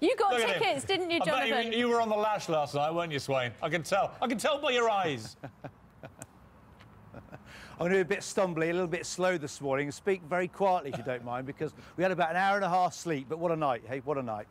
You got tickets, didn't you, Jonathan? I bet you were on the lash last night, weren't you, Swain? I can tell. I can tell by your eyes. I'm going to be a bit stumbly, a little bit slow this morning, and speak very quietly, if you don't mind, because we had about an hour and a half sleep. But what a night, hey, what a night.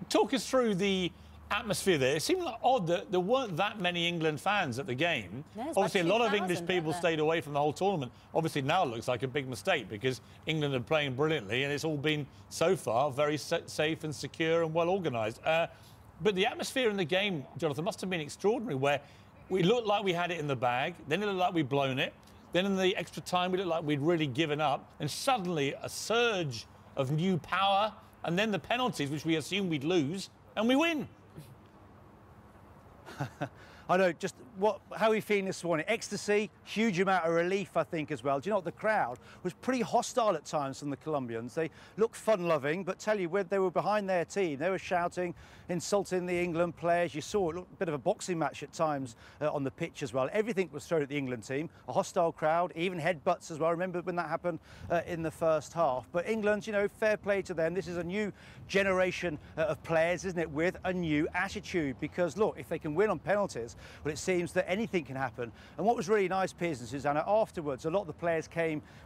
Talk us through the atmosphere there. It seemed like odd that there weren't that many England fans at the game. Obviously, a lot of English people stayed away from the whole tournament. Obviously, now it looks like a big mistake because England are playing brilliantly and it's all been, so far, very safe and secure and well organised. But the atmosphere in the game, Jonathan, must have been extraordinary, where we looked like we had it in the bag, then it looked like we'd blown it, then in the extra time we looked like we'd really given up, and suddenly a surge of new power, and then the penalties, which we assumed we'd lose, and we win. I know, just how are you feeling this morning? Ecstasy, huge amount of relief, I think, as well. Do you know what? The crowd was pretty hostile at times from the Colombians. They looked fun-loving, but tell you, when they were behind their team, they were shouting, insulting the England players. You saw it looked a bit of a boxing match at times on the pitch as well. Everything was thrown at the England team. A hostile crowd, even headbutts as well. Remember when that happened in the first half. But England, you know, fair play to them. This is a new generation of players, isn't it, with a new attitude. Because, look, if they can win on penalties, well, it seems that anything can happen. And what was really nice, Piers and Susanna, afterwards, a lot of the players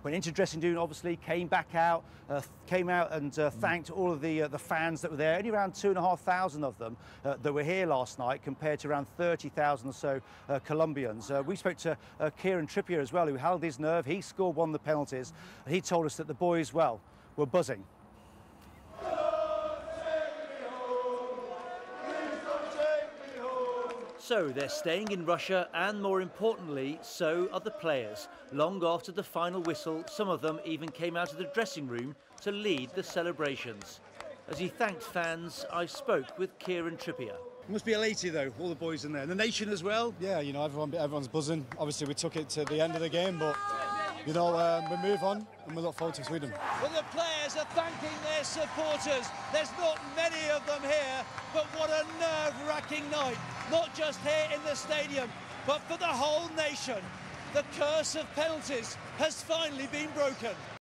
went into dressing room, obviously, came back out, and thanked all of the fans that were there. Only around 2,500 of them that were here last night, compared to around 30,000 or so Colombians. We spoke to Kieran Trippier as well, who held his nerve. He scored one of the penalties, and he told us that the boys, well, were buzzing. So they're staying in Russia, and more importantly, so are the players. Long after the final whistle, some of them even came out of the dressing room to lead the celebrations. As he thanked fans, I spoke with Kieran Trippier. It must be elated though, all the boys in there. And the nation as well? Yeah, you know, everyone's buzzing. Obviously we took it to the end of the game, but you know, we move on and we look forward to Sweden. Well, the players are thanking their supporters. There's not many of them here, but what a nerve-wracking night. Not just here in the stadium, but for the whole nation. The curse of penalties has finally been broken.